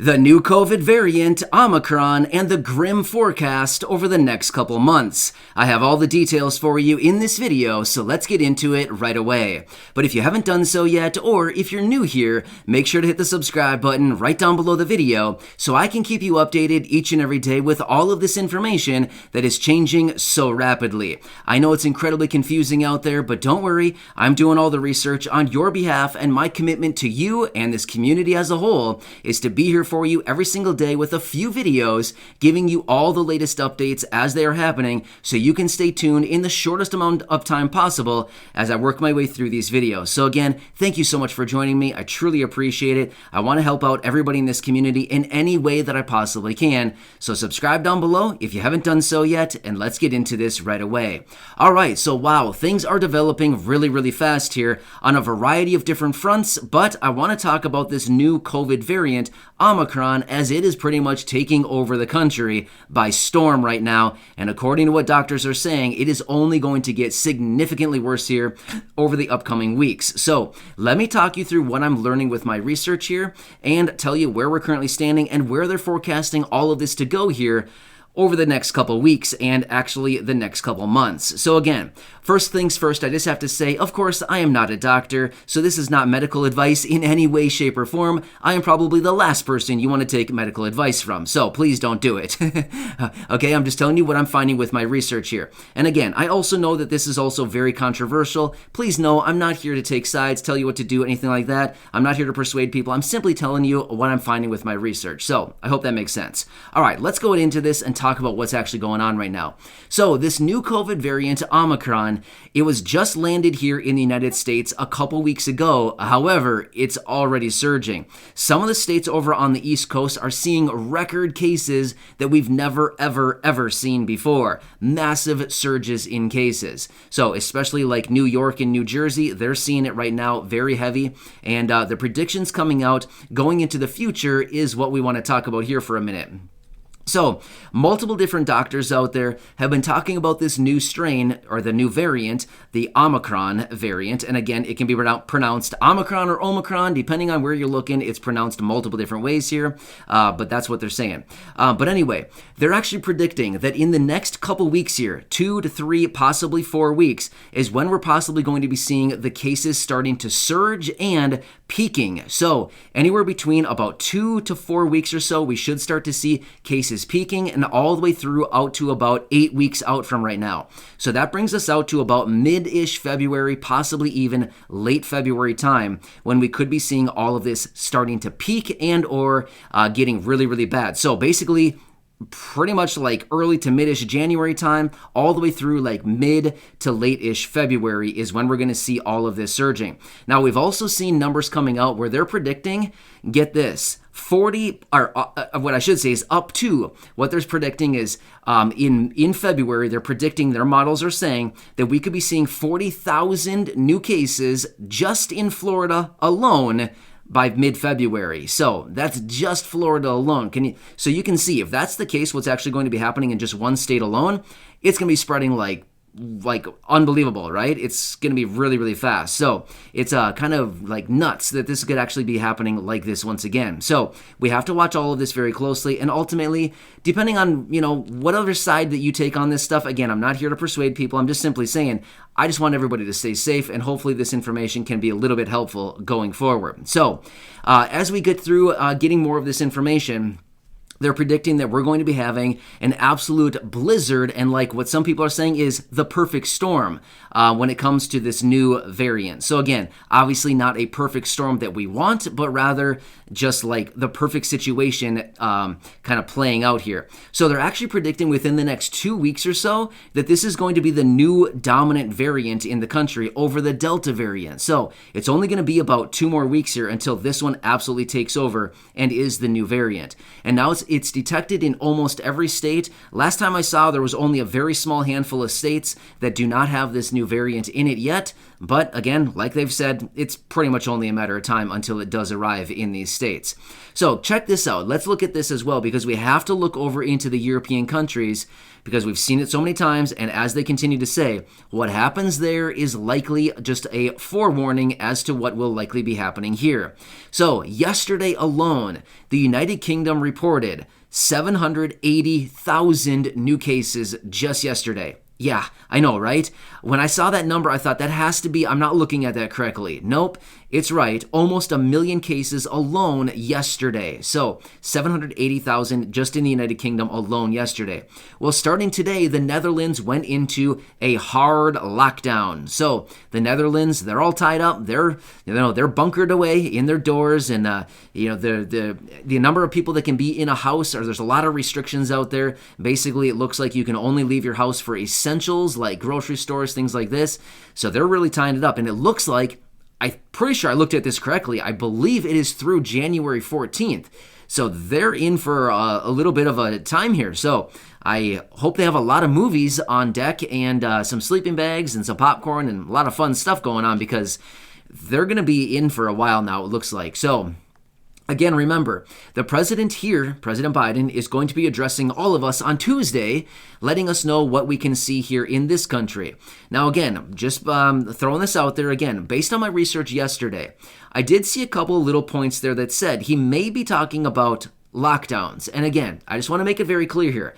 the new COVID variant, Omicron, and the grim forecast over the next couple months. I have all the details for you in this video, so let's get into it right away. But if you haven't done so yet, or if you're new here, make sure to hit the subscribe button right down below the video so I can keep you updated each and every day with all of this information that is changing so rapidly. I know it's incredibly confusing out there, but don't worry, I'm doing all the research on your behalf, and my commitment to you and this community as a whole is to be here for you every single day with a few videos giving you all the latest updates as they are happening so you can stay tuned in the shortest amount of time possible as I work my way through these videos. So again, thank you so much for joining me. I truly appreciate it. I want to help out everybody in this community in any way that I possibly can. So subscribe down below if you haven't done so yet, and let's get into this right away. All right, so wow, things are developing really fast here on a variety of different fronts, but I want to talk about this new COVID variant, Omicron, as it is pretty much taking over the country by storm right now. And according to what doctors are saying, it is only going to get significantly worse here over the upcoming weeks. So let me talk you through what I'm learning with my research here and tell you where we're currently standing and where they're forecasting all of this to go here over the next couple weeks and actually the next couple months. So again, first things first, I just have to say, of course, I am not a doctor, so this is not medical advice in any way, shape, or form. I am probably the last person you want to take medical advice from, so please don't do it. Okay, I'm just telling you what I'm finding with my research here. And again, I also know that this is also very controversial. Please know I'm not here to take sides, tell you what to do, anything like that. I'm not here to persuade people. I'm simply telling you what I'm finding with my research. So I hope that makes sense. All right, let's go into this and talk about what's actually going on right now. So this new COVID variant, Omicron, it was just landed here in the United States a couple weeks ago. However, it's already surging. Some of the states over on the East Coast are seeing record cases that we've never, ever seen before. Massive surges in cases. So especially like New York and New Jersey, they're seeing it right now very heavy. And the predictions coming out going into the future is what we want to talk about here for a minute. So, multiple different doctors out there have been talking about this new strain, or the new variant, the Omicron variant. And again, it can be pronounced Omicron or Omicron, depending on where you're looking. It's pronounced multiple different ways here, but that's what they're saying. But anyway, they're actually predicting that in the next couple weeks here, 2 to 3, possibly 4 weeks, is when we're possibly going to be seeing the cases starting to surge and peaking. So, anywhere between about 2 to 4 weeks or so, we should start to see cases peaking, and all the way through out to about 8 weeks out from right now. So that brings us out to about mid-ish February, possibly even late February time, when we could be seeing all of this starting to peak and or getting really bad. So basically, pretty much like early to mid-ish January time, all the way through like mid to late-ish February is when we're going to see all of this surging. Now, we've also seen numbers coming out where they're predicting, get this, 40, or what I should say is up to, what they're predicting is in February, they're predicting, their models are saying that we could be seeing 40,000 new cases just in Florida alone by mid-February. So that's just Florida alone. So you can see if that's the case, what's actually going to be happening in just one state alone, it's going to be spreading like unbelievable, right? It's going to be really fast. So it's kind of like nuts that this could actually be happening like this once again. So we have to watch all of this very closely, and ultimately, depending on, what other side that you take on this stuff, again, I'm not here to persuade people. I'm just simply saying, I just want everybody to stay safe, and hopefully this information can be a little bit helpful going forward. So as we get through getting more of this information, they're predicting that we're going to be having an absolute blizzard, and like what some people are saying is the perfect storm when it comes to this new variant. So again, obviously not a perfect storm that we want, but rather just like the perfect situation kind of playing out here. So they're actually predicting within the next 2 weeks or so that this is going to be the new dominant variant in the country over the Delta variant. So it's only going to be about 2 more weeks here until this one absolutely takes over and is the new variant. And now it's detected in almost every state. Last time I saw, there was only a very small handful of states that do not have this new variant in it yet. But again, like they've said, it's pretty much only a matter of time until it does arrive in these states. So check this out. Let's look at this as well, because we have to look over into the European countries, because we've seen it so many times, and as they continue to say, what happens there is likely just a forewarning as to what will likely be happening here. So yesterday alone, the United Kingdom reported 780,000 new cases just yesterday. Yeah, I know, right? When I saw that number, I thought that has to be, I'm not looking at that correctly. Nope, it's right. Almost 1 million cases alone yesterday. So 780,000 just in the United Kingdom alone yesterday. Well, starting today, the Netherlands went into a hard lockdown. So the Netherlands, they're all tied up. They're bunkered away in their doors, and the number of people that can be in a house, or there's a lot of restrictions out there. Basically, it looks like you can only leave your house for essentials like grocery stores, things like this. So they're really tying it up, and it looks like, I'm pretty sure I looked at this correctly, I believe it is through January 14th. So they're in for a little bit of a time here. So I hope they have a lot of movies on deck, and some sleeping bags and some popcorn and a lot of fun stuff going on, because they're going to be in for a while now, it looks like. So again, remember, the president here, President Biden, is going to be addressing all of us on Tuesday, letting us know what we can see here in this country. Now, again, just throwing this out there again, based on my research yesterday, I did see a couple of little points there that said he may be talking about lockdowns. And again, I just want to make it very clear here.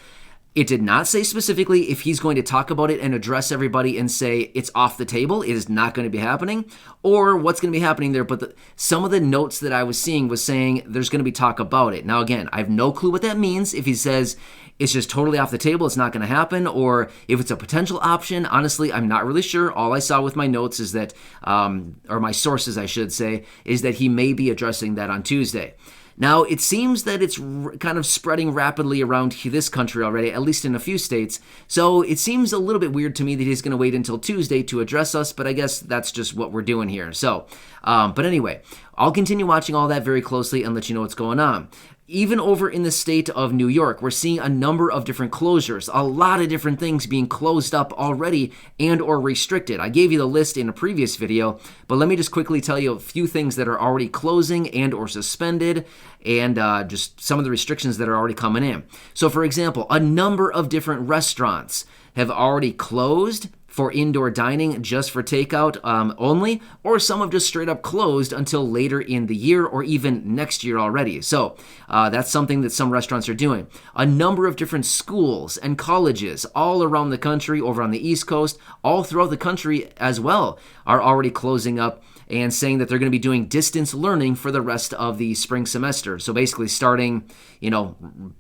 It did not say specifically if he's going to talk about it and address everybody and say it's off the table, it is not going to be happening, or what's going to be happening there. But some of the notes that I was seeing was saying there's going to be talk about it. Now, again, I have no clue what that means. If he says it's just totally off the table, it's not going to happen, or if it's a potential option, honestly, I'm not really sure. All I saw with my notes is that, or my sources, I should say, is that he may be addressing that on Tuesday. Now, it seems that it's kind of spreading rapidly around this country already, at least in a few states. So it seems a little bit weird to me that he's going to wait until Tuesday to address us, but I guess that's just what we're doing here. So, but anyway, I'll continue watching all that very closely and let you know what's going on. Even over in the state of New York, we're seeing a number of different closures, a lot of different things being closed up already and or restricted. I gave you the list in a previous video, but let me just quickly tell you a few things that are already closing and or suspended, and just some of the restrictions that are already coming in. So for example, a number of different restaurants have already closed for indoor dining, just for takeout only, or some have just straight up closed until later in the year or even next year already. So that's something that some restaurants are doing. A number of different schools and colleges all around the country, over on the East Coast, all throughout the country as well, are already closing up and saying that they're going to be doing distance learning for the rest of the spring semester. So basically starting,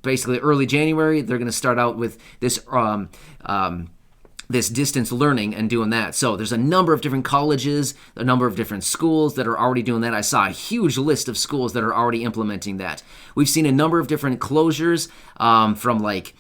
basically early January, they're going to start out with this distance learning and doing that. So there's a number of different colleges, a number of different schools that are already doing that. I saw a huge list of schools that are already implementing that. We've seen a number of different closures from like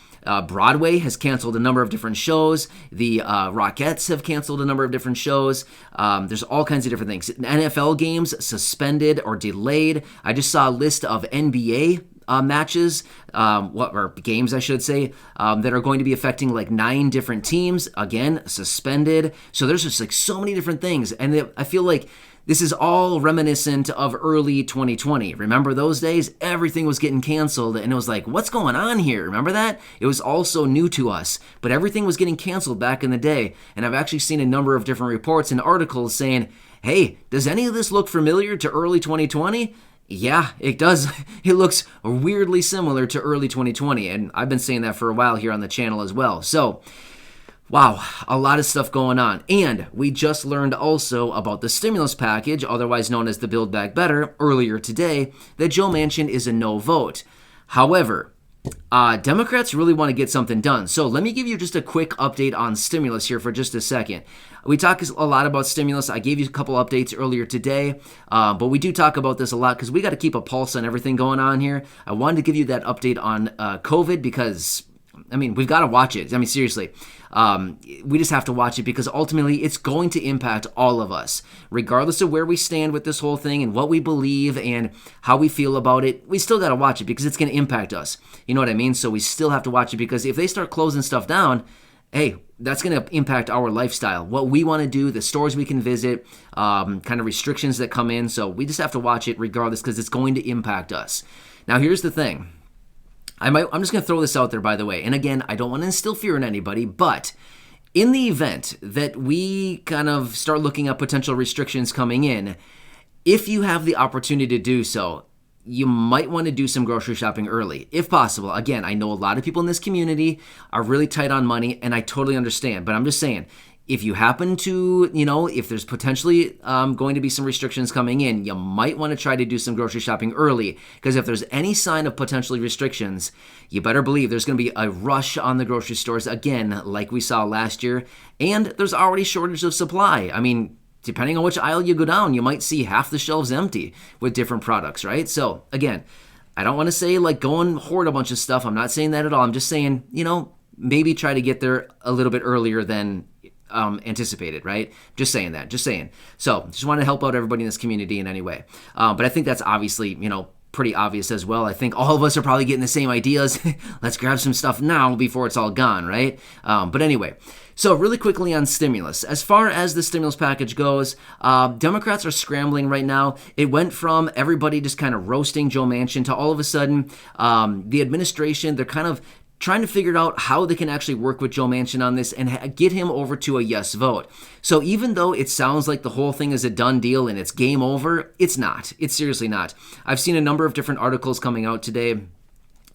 Broadway has canceled a number of different shows. The Rockettes have canceled a number of different shows. There's all kinds of different things. NFL games suspended or delayed. I just saw a list of NBA matches, or games, I should say, that are going to be affecting like 9 different teams, again, suspended. So there's just like so many different things. And I feel like this is all reminiscent of early 2020. Remember those days? Everything was getting canceled, and it was like, what's going on here? Remember that? It was all so new to us, but everything was getting canceled back in the day. And I've actually seen a number of different reports and articles saying, hey, does any of this look familiar to early 2020? Yeah, it does. It looks weirdly similar to early 2020, and I've been saying that for a while here on the channel as well. So, wow, a lot of stuff going on. And we just learned also about the stimulus package, otherwise known as the Build Back Better, earlier today, that Joe Manchin is a no vote. However, Democrats really want to get something done. So let me give you just a quick update on stimulus here for just a second. We talk a lot about stimulus. I gave you a couple updates earlier today, but we do talk about this a lot because we got to keep a pulse on everything going on here. I wanted to give you that update on COVID because, I mean, we've got to watch it. I mean, seriously. We just have to watch it because ultimately it's going to impact all of us. Regardless of where we stand with this whole thing and what we believe and how we feel about it, we still got to watch it because it's going to impact us. You know what I mean? So we still have to watch it because if they start closing stuff down, hey, that's going to impact our lifestyle, what we want to do, the stores we can visit, kind of restrictions that come in. So we just have to watch it regardless because it's going to impact us. Now, here's the thing. I'm just going to throw this out there, by the way. And again, I don't want to instill fear in anybody, but in the event that we kind of start looking at potential restrictions coming in, if you have the opportunity to do so, you might want to do some grocery shopping early, if possible. Again, I know a lot of people in this community are really tight on money, and I totally understand. But I'm just saying, if you happen to, if there's potentially going to be some restrictions coming in, you might want to try to do some grocery shopping early. Because if there's any sign of potentially restrictions, you better believe there's going to be a rush on the grocery stores again, like we saw last year. And there's already shortage of supply. I mean, depending on which aisle you go down, you might see half the shelves empty with different products, right? So again, I don't want to say like go and hoard a bunch of stuff. I'm not saying that at all. I'm just saying, maybe try to get there a little bit earlier than anticipated, right? Just saying that. So just want to help out everybody in this community in any way. But I think that's obviously, pretty obvious as well. I think all of us are probably getting the same ideas. Let's grab some stuff now before it's all gone, right? But anyway, so really quickly on stimulus. As far as the stimulus package goes, Democrats are scrambling right now. It went from everybody just kind of roasting Joe Manchin to all of a sudden the administration, they're kind of trying to figure out how they can actually work with Joe Manchin on this and get him over to a yes vote. So even though it sounds like the whole thing is a done deal and it's game over, it's not. It's seriously not. I've seen a number of different articles coming out today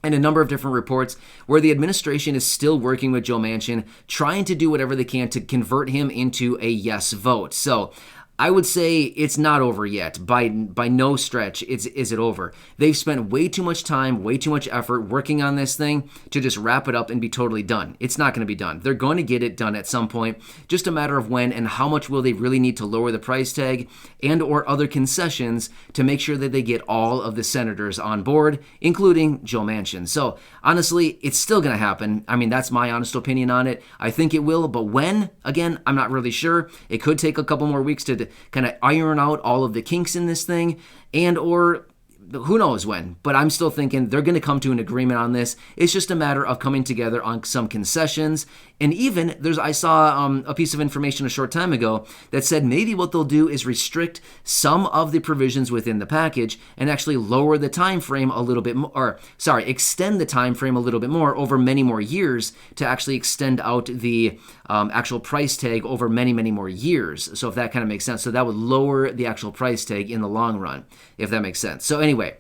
and a number of different reports where the administration is still working with Joe Manchin, trying to do whatever they can to convert him into a yes vote. So I would say it's not over yet. By no stretch is it over. They've spent way too much time, way too much effort working on this thing to just wrap it up and be totally done. It's not going to be done. They're going to get it done at some point, just a matter of when and how much will they really need to lower the price tag and or other concessions to make sure that they get all of the senators on board, including Joe Manchin. So honestly, it's still going to happen. I mean, that's my honest opinion on it. I think it will, but when? Again, I'm not really sure. It could take a couple more weeks to kind of iron out all of the kinks in this thing and or who knows when, but I'm still thinking they're going to come to an agreement on this. It's just a matter of coming together on some concessions. And even I saw a piece of information a short time ago that said maybe what they'll do is restrict some of the provisions within the package and actually lower the time frame a little bit more, extend the time frame a little bit more over many more years to actually extend out the actual price tag over many, many more years. So if that kind of makes sense. So that would lower the actual price tag in the long run, if that makes sense. So anyway,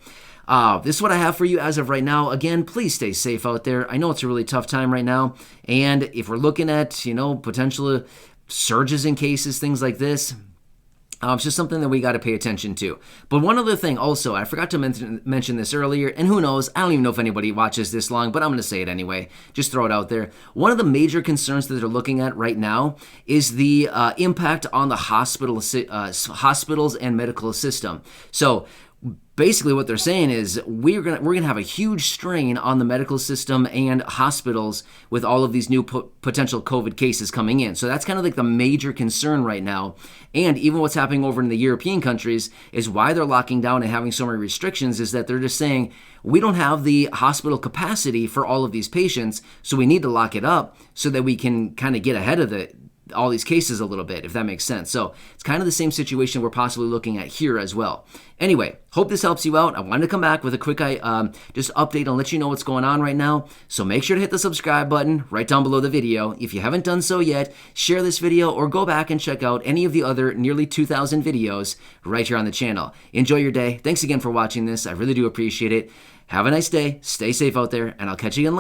this is what I have for you as of right now. Again, please stay safe out there. I know it's a really tough time right now. And if we're looking at, potential surges in cases, things like this, it's just something that we got to pay attention to. But one other thing also, I forgot to mention this earlier, and who knows, I don't even know if anybody watches this long, but I'm going to say it anyway. Just throw it out there. One of the major concerns that they're looking at right now is the impact on the hospitals and medical system. So basically what they're saying is we're gonna have a huge strain on the medical system and hospitals with all of these new potential COVID cases coming in. So that's kind of like the major concern right now. And even what's happening over in the European countries is why they're locking down and having so many restrictions is that they're just saying we don't have the hospital capacity for all of these patients, so we need to lock it up so that we can kind of get ahead of all these cases a little bit, if that makes sense. So it's kind of the same situation we're possibly looking at here as well. Anyway, hope this helps you out. I wanted to come back with a quick just update and let you know what's going on right now. So make sure to hit the subscribe button right down below the video. If you haven't done so yet, share this video or go back and check out any of the other nearly 2,000 videos right here on the channel. Enjoy your day. Thanks again for watching this. I really do appreciate it. Have a nice day. Stay safe out there, and I'll catch you again later.